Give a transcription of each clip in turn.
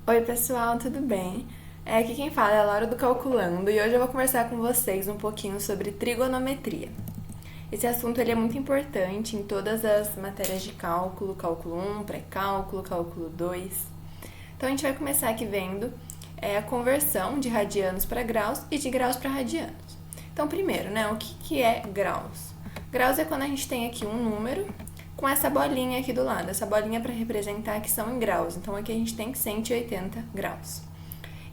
Oi pessoal, tudo bem? Aqui quem fala é a Laura do Calculando e hoje eu vou conversar com vocês um pouquinho sobre trigonometria. Esse assunto ele é muito importante em todas as matérias de cálculo, cálculo 1, pré-cálculo, cálculo 2. Então a gente vai começar aqui vendo a conversão de radianos para graus e de graus para radianos. Então primeiro, o que é graus? Graus é quando a gente tem aqui um número com essa bolinha aqui do lado. Essa bolinha para representar que são em graus. Então, aqui a gente tem 180 graus.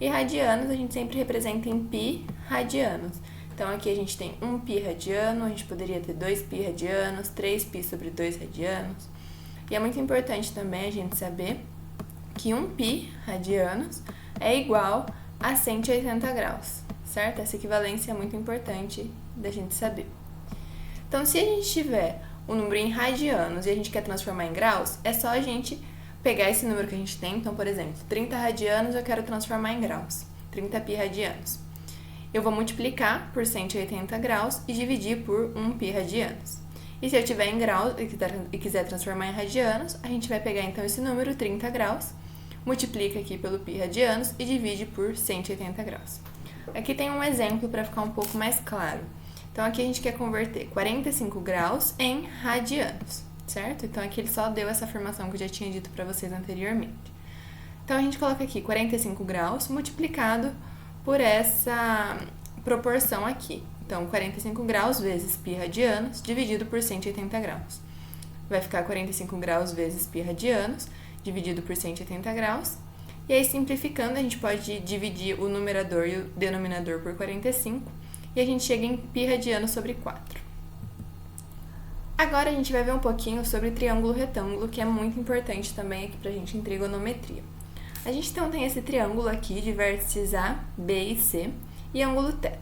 E radianos a gente sempre representa em pi radianos. Então, aqui a gente tem 1 pi radiano, a gente poderia ter 2 pi radianos, 3 pi sobre 2 radianos. E é muito importante também a gente saber que 1 pi radianos é igual a 180 graus, certo? Essa equivalência é muito importante da gente saber. Então, se a gente tiver o número em radianos e a gente quer transformar em graus, é só a gente pegar esse número que a gente tem. Então, por exemplo, 30 radianos eu quero transformar em graus, 30 pi radianos. Eu vou multiplicar por 180 graus e dividir por 1 pi radianos. E se eu tiver em graus e quiser transformar em radianos, a gente vai pegar então esse número, 30 graus, multiplica aqui pelo pi radianos e divide por 180 graus. Aqui tem um exemplo para ficar um pouco mais claro. Então, aqui a gente quer converter 45 graus em radianos, certo? Então, aqui ele só deu essa afirmação que eu já tinha dito para vocês anteriormente. Então, a gente coloca aqui 45 graus multiplicado por essa proporção aqui. Então, 45 graus vezes π radianos dividido por 180 graus. Vai ficar 45 graus vezes π radianos dividido por 180 graus. E aí, simplificando, a gente pode dividir o numerador e o denominador por 45. E a gente chega em π radiano sobre 4. Agora a gente vai ver um pouquinho sobre triângulo retângulo, que é muito importante também aqui pra gente em trigonometria. A gente então tem esse triângulo aqui de vértices A, B e C e ângulo θ.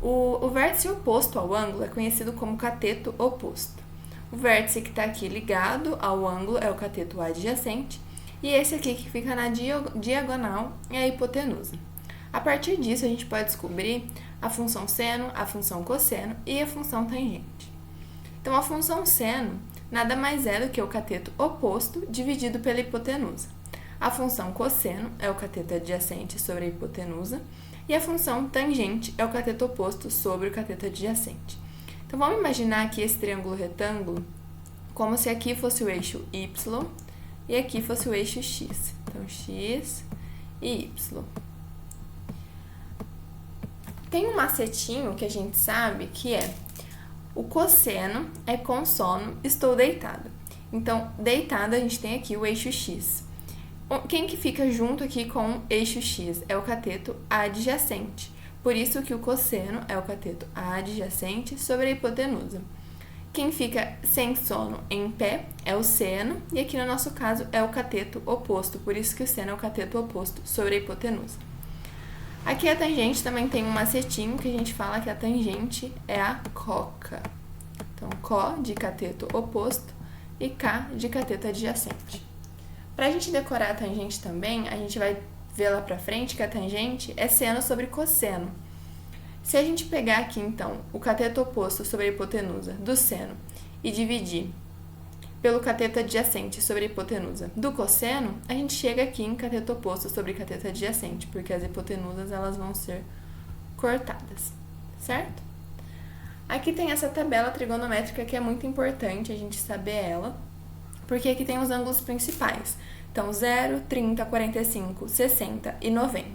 O vértice oposto ao ângulo é conhecido como cateto oposto. O vértice que está aqui ligado ao ângulo é o cateto adjacente e esse aqui que fica na diagonal é a hipotenusa. A partir disso, a gente pode descobrir a função seno, a função cosseno e a função tangente. Então, a função seno nada mais é do que o cateto oposto dividido pela hipotenusa. A função cosseno é o cateto adjacente sobre a hipotenusa e a função tangente é o cateto oposto sobre o cateto adjacente. Então, vamos imaginar aqui esse triângulo retângulo como se aqui fosse o eixo y e aqui fosse o eixo x. Então, x e y. Tem um macetinho que a gente sabe que é o cosseno é com sono, estou deitado. Então, deitado a gente tem aqui o eixo x. Quem que fica junto aqui com o eixo x? É o cateto adjacente. Por isso que o cosseno é o cateto adjacente sobre a hipotenusa. Quem fica sem sono em pé é o seno, e aqui no nosso caso é o cateto oposto, por isso que o seno é o cateto oposto sobre a hipotenusa. Aqui a tangente também tem um macetinho que a gente fala que a tangente é a coca. Então, có de cateto oposto e k de cateto adjacente. Para a gente decorar a tangente também, a gente vai ver lá pra frente que a tangente é seno sobre cosseno. Se a gente pegar aqui, então, o cateto oposto sobre a hipotenusa do seno e dividir pelo cateto adjacente sobre a hipotenusa do cosseno, a gente chega aqui em cateto oposto sobre cateto adjacente, porque as hipotenusas elas vão ser cortadas, certo? Aqui tem essa tabela trigonométrica que é muito importante a gente saber ela, porque aqui tem os ângulos principais. Então, 0, 30, 45, 60 e 90,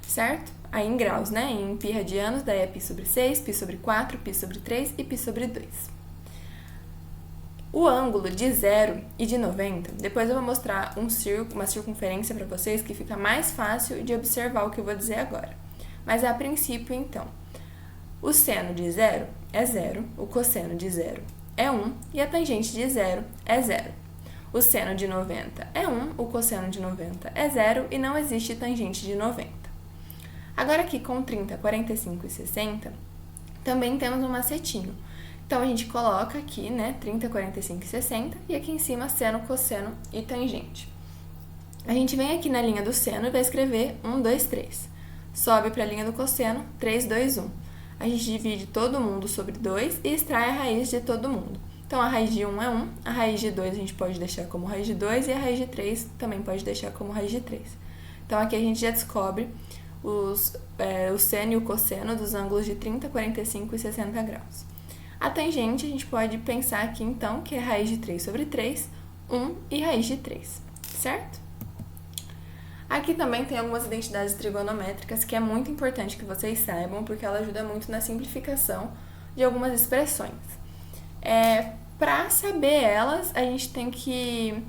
certo? Aí em graus, Em π radianos, daí é π sobre 6, π sobre 4, π sobre 3 e π sobre 2. O ângulo de 0 e de 90, depois eu vou mostrar uma circunferência para vocês que fica mais fácil de observar o que eu vou dizer agora. Mas a princípio, então, o seno de 0 é 0, o cosseno de 0 é 1 e a tangente de 0 é 0. O seno de 90 é 1, o cosseno de 90 é 0 e não existe tangente de 90. Agora aqui com 30, 45 e 60, também temos um macetinho. Então, a gente coloca aqui, 30, 45 e 60, e aqui em cima seno, cosseno e tangente. A gente vem aqui na linha do seno e vai escrever 1, 2, 3. Sobe para a linha do cosseno, 3, 2, 1. A gente divide todo mundo sobre 2 e extrai a raiz de todo mundo. Então, a raiz de 1 é 1, a raiz de 2 a gente pode deixar como raiz de 2 e a raiz de 3 também pode deixar como raiz de 3. Então, aqui a gente já descobre o seno e o cosseno dos ângulos de 30, 45 e 60 graus. A tangente a gente pode pensar aqui, então, que é raiz de 3 sobre 3, 1 e raiz de 3, certo? Aqui também tem algumas identidades trigonométricas que é muito importante que vocês saibam, porque ela ajuda muito na simplificação de algumas expressões. Para saber elas, a gente tem que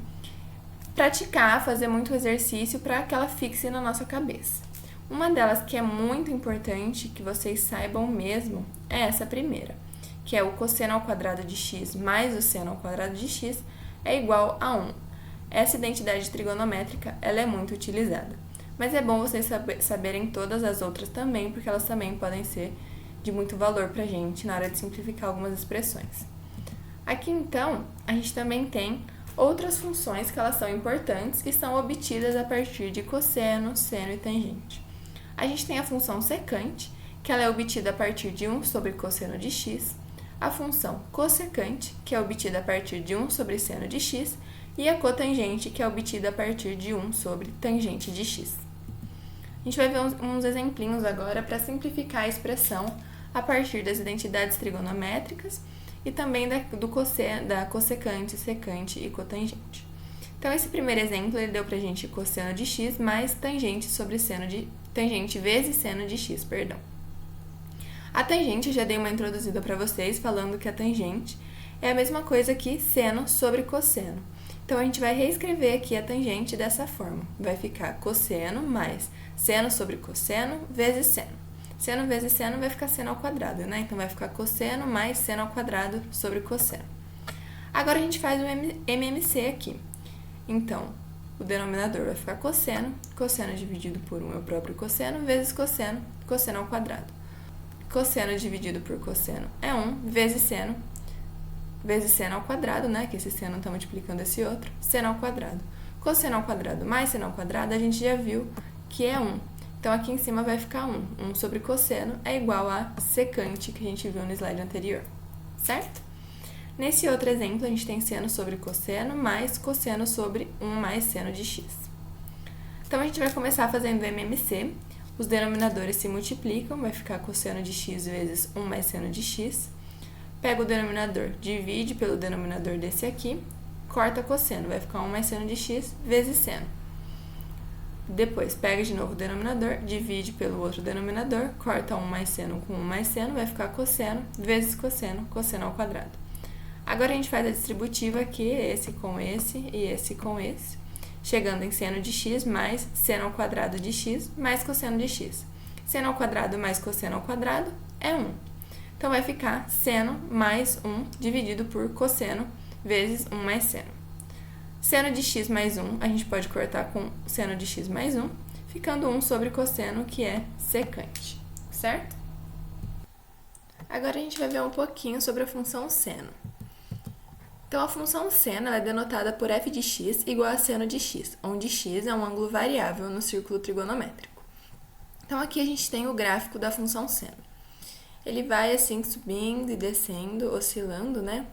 praticar, fazer muito exercício para que ela fixe na nossa cabeça. Uma delas que é muito importante que vocês saibam mesmo é essa primeira, que é o cosseno ao quadrado de x mais o seno ao quadrado de x é igual a 1. Essa identidade trigonométrica ela é muito utilizada, mas é bom vocês saberem todas as outras também, porque elas também podem ser de muito valor para a gente na hora de simplificar algumas expressões. Aqui, então, a gente também tem outras funções que elas são importantes e são obtidas a partir de cosseno, seno e tangente. A gente tem a função secante, que ela é obtida a partir de 1 sobre cosseno de x, a função cossecante, que é obtida a partir de 1 sobre seno de x, e a cotangente, que é obtida a partir de 1 sobre tangente de x. A gente vai ver uns exemplinhos agora para simplificar a expressão a partir das identidades trigonométricas e também da cossecante, secante e cotangente. Então, esse primeiro exemplo ele deu pra gente cosseno de x mais tangente sobre tangente vezes seno de x, perdão. A tangente eu já dei uma introduzida para vocês falando que a tangente é a mesma coisa que seno sobre cosseno. Então, a gente vai reescrever aqui a tangente dessa forma. Vai ficar cosseno mais seno sobre cosseno vezes seno. Seno vezes seno vai ficar seno ao quadrado, né? Então, vai ficar cosseno mais seno ao quadrado sobre cosseno. Agora, a gente faz o MMC aqui. Então, o denominador vai ficar cosseno. Cosseno dividido por 1 é o próprio cosseno, vezes cosseno, cosseno ao quadrado. Cosseno dividido por cosseno é 1, vezes seno ao quadrado, né? Que esse seno está multiplicando esse outro. Seno ao quadrado. Cosseno ao quadrado mais seno ao quadrado, a gente já viu que é 1. Então, aqui em cima vai ficar 1. 1 sobre cosseno é igual a secante, que a gente viu no slide anterior, certo? Nesse outro exemplo, a gente tem seno sobre cosseno mais cosseno sobre 1 mais seno de x. Então, a gente vai começar fazendo o MMC. Os denominadores se multiplicam, vai ficar cosseno de x vezes 1 mais seno de x. Pega o denominador, divide pelo denominador desse aqui, corta cosseno, vai ficar 1 mais seno de x vezes seno. Depois, pega de novo o denominador, divide pelo outro denominador, corta 1 mais seno com 1 mais seno, vai ficar cosseno vezes cosseno, cosseno ao quadrado. Agora, a gente faz a distributiva aqui, esse com esse e esse com esse, chegando em seno de x mais seno ao quadrado de x mais cosseno de x. Seno ao quadrado mais cosseno ao quadrado é 1. Então, vai ficar seno mais 1 dividido por cosseno vezes 1 mais seno. Seno de x mais 1, a gente pode cortar com seno de x mais 1, ficando 1 sobre cosseno, que é secante, certo? Agora, a gente vai ver um pouquinho sobre a função seno. Então, a função seno ela é denotada por f de x igual a seno de x, onde x é um ângulo variável no círculo trigonométrico. Então, aqui a gente tem o gráfico da função seno. Ele vai assim subindo e descendo, oscilando, né?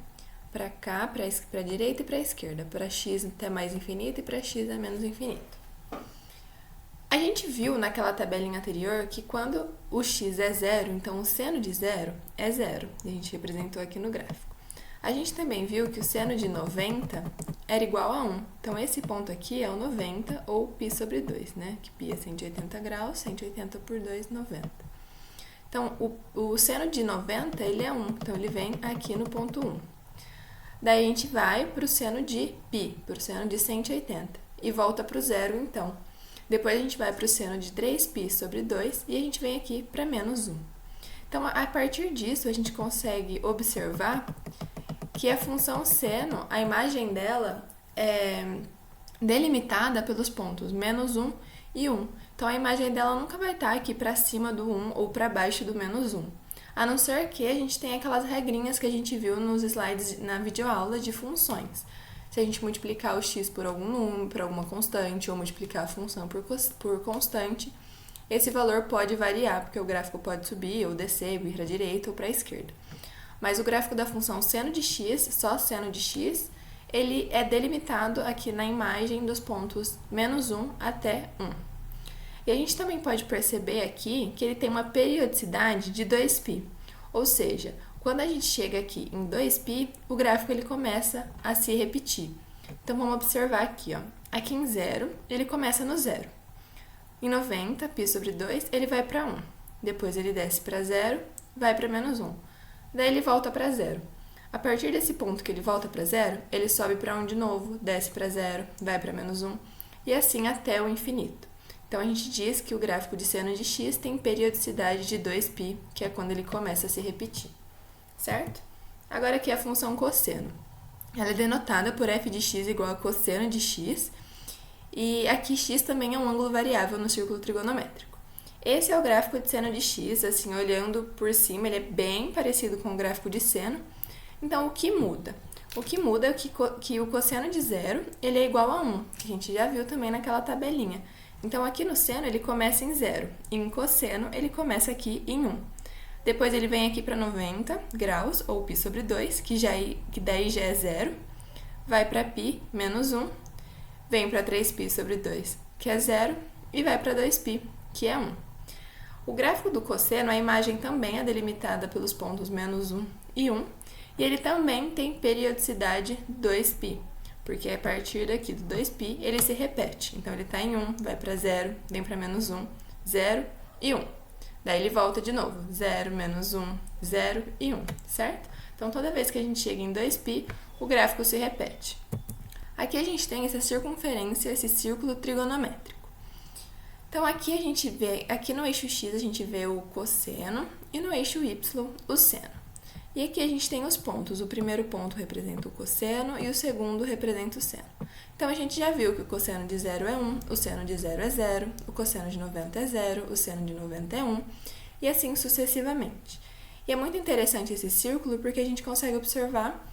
Para cá, para a direita e para a esquerda, para x até mais infinito e para x é menos infinito. A gente viu naquela tabelinha anterior que quando o x é zero, então o seno de zero é zero, e a gente representou aqui no gráfico. A gente também viu que o seno de 90 era igual a 1, então esse ponto aqui é o 90 ou π sobre 2, né? Que π é 180 graus, 180 por 2, 90. Então, o seno de 90, ele é 1, então ele vem aqui no ponto 1. Daí, a gente vai para o seno de π, para o seno de 180, e volta para o zero, então. Depois, a gente vai para o seno de 3π sobre 2, e a gente vem aqui para menos 1. Então, a partir disso, a gente consegue observar que a função seno, a imagem dela é delimitada pelos pontos menos 1 e 1. Então, a imagem dela nunca vai estar aqui para cima do 1 ou para baixo do menos 1. A não ser que a gente tenha aquelas regrinhas que a gente viu nos slides na videoaula de funções. Se a gente multiplicar o x por algum número, por alguma constante, ou multiplicar a função por constante, esse valor pode variar, porque o gráfico pode subir ou descer, ir para a direita ou para a esquerda. Mas o gráfico da função seno de x, só seno de x, ele é delimitado aqui na imagem dos pontos -1 até 1. E a gente também pode perceber aqui que ele tem uma periodicidade de 2π, ou seja, quando a gente chega aqui em 2π, o gráfico ele começa a se repetir. Então, vamos observar aqui, ó. Aqui em 0, ele começa no 0. Em 90, π sobre 2, ele vai para 1. Depois ele desce para 0, vai para -1. Daí ele volta para 0. A partir desse ponto que ele volta para 0, ele sobe para 1 de novo, desce para 0, vai para -1, e assim até o infinito. Então, a gente diz que o gráfico de seno de x tem periodicidade de 2π, que é quando ele começa a se repetir, certo? Agora aqui a função cosseno. Ela é denotada por f de x igual a cosseno de x, e aqui x também é um ângulo variável no círculo trigonométrico. Esse é o gráfico de seno de x, assim, olhando por cima, ele é bem parecido com o gráfico de seno. Então, o que muda? O que muda é que o cosseno de 0, ele é igual a 1, que a gente já viu também naquela tabelinha. Então, aqui no seno, ele começa em 0, e em cosseno, ele começa aqui em 1. Depois, ele vem aqui para 90 graus, ou π sobre 2, que daí já é 0, vai para π menos 1, vem para 3π sobre 2, que é 0, e vai para 2π, que é 1. O gráfico do cosseno, a imagem também é delimitada pelos pontos -1 e 1, e ele também tem periodicidade 2π, porque a partir daqui do 2π, ele se repete. Então, ele está em 1, vai para 0, vem para -1, 0 e 1. Daí, ele volta de novo, 0, -1, 0 e 1, certo? Então, toda vez que a gente chega em 2π, o gráfico se repete. Aqui a gente tem essa circunferência, esse círculo trigonométrico. Então, aqui a gente vê, aqui no eixo x, a gente vê o cosseno e no eixo y, o seno. E aqui a gente tem os pontos. O primeiro ponto representa o cosseno e o segundo representa o seno. Então, a gente já viu que o cosseno de 0 é 1, o seno de 0 é 0, o cosseno de 90 é 0, o seno de 90 é 1, e assim sucessivamente. E é muito interessante esse círculo porque a gente consegue observar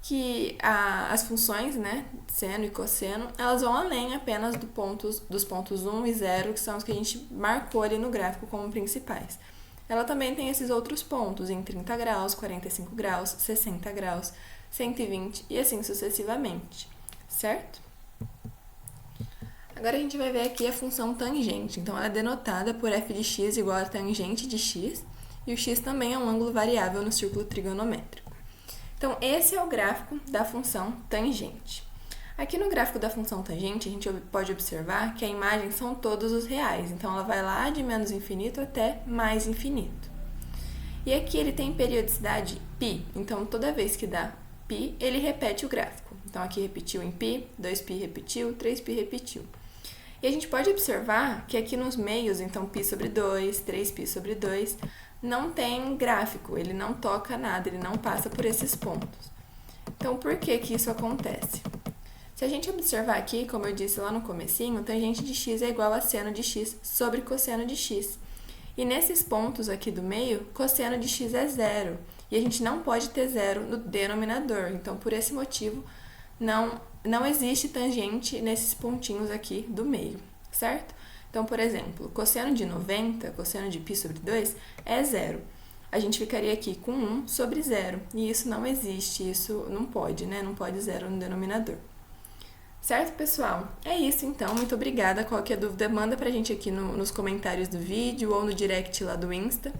que as funções, né, seno e cosseno, elas vão além apenas dos pontos 1 e 0, que são os que a gente marcou ali no gráfico como principais. Ela também tem esses outros pontos em 30 graus, 45 graus, 60 graus, 120 e assim sucessivamente, certo? Agora a gente vai ver aqui a função tangente. Então, ela é denotada por f de x igual a tangente de x, e o x também é um ângulo variável no círculo trigonométrico. Então, esse é o gráfico da função tangente. Aqui no gráfico da função tangente, a gente pode observar que a imagem são todos os reais. Então, ela vai lá de menos infinito até mais infinito. E aqui ele tem periodicidade π. Então, toda vez que dá π, ele repete o gráfico. Então, aqui repetiu em π, 2π repetiu, 3π repetiu. E a gente pode observar que aqui nos meios, então, π sobre 2, 3π sobre 2, não tem gráfico, ele não toca nada, ele não passa por esses pontos. Então, por que que isso acontece? Se a gente observar aqui, como eu disse lá no comecinho, tangente de x é igual a seno de x sobre cosseno de x. E nesses pontos aqui do meio, cosseno de x é 0. E a gente não pode ter 0 no denominador. Então, por esse motivo, não existe tangente nesses pontinhos aqui do meio, certo? Então, por exemplo, cosseno de 90, cosseno de π sobre 2, é 0. A gente ficaria aqui com 1 sobre 0. E isso não existe, isso não pode, né? Não pode 0 no denominador. Certo, pessoal? É isso, então. Muito obrigada. Qualquer dúvida, manda pra gente aqui nos comentários do vídeo ou no direct lá do Insta.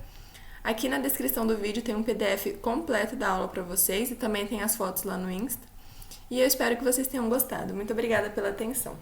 Aqui na descrição do vídeo tem um PDF completo da aula pra vocês e também tem as fotos lá no Insta. E eu espero que vocês tenham gostado. Muito obrigada pela atenção.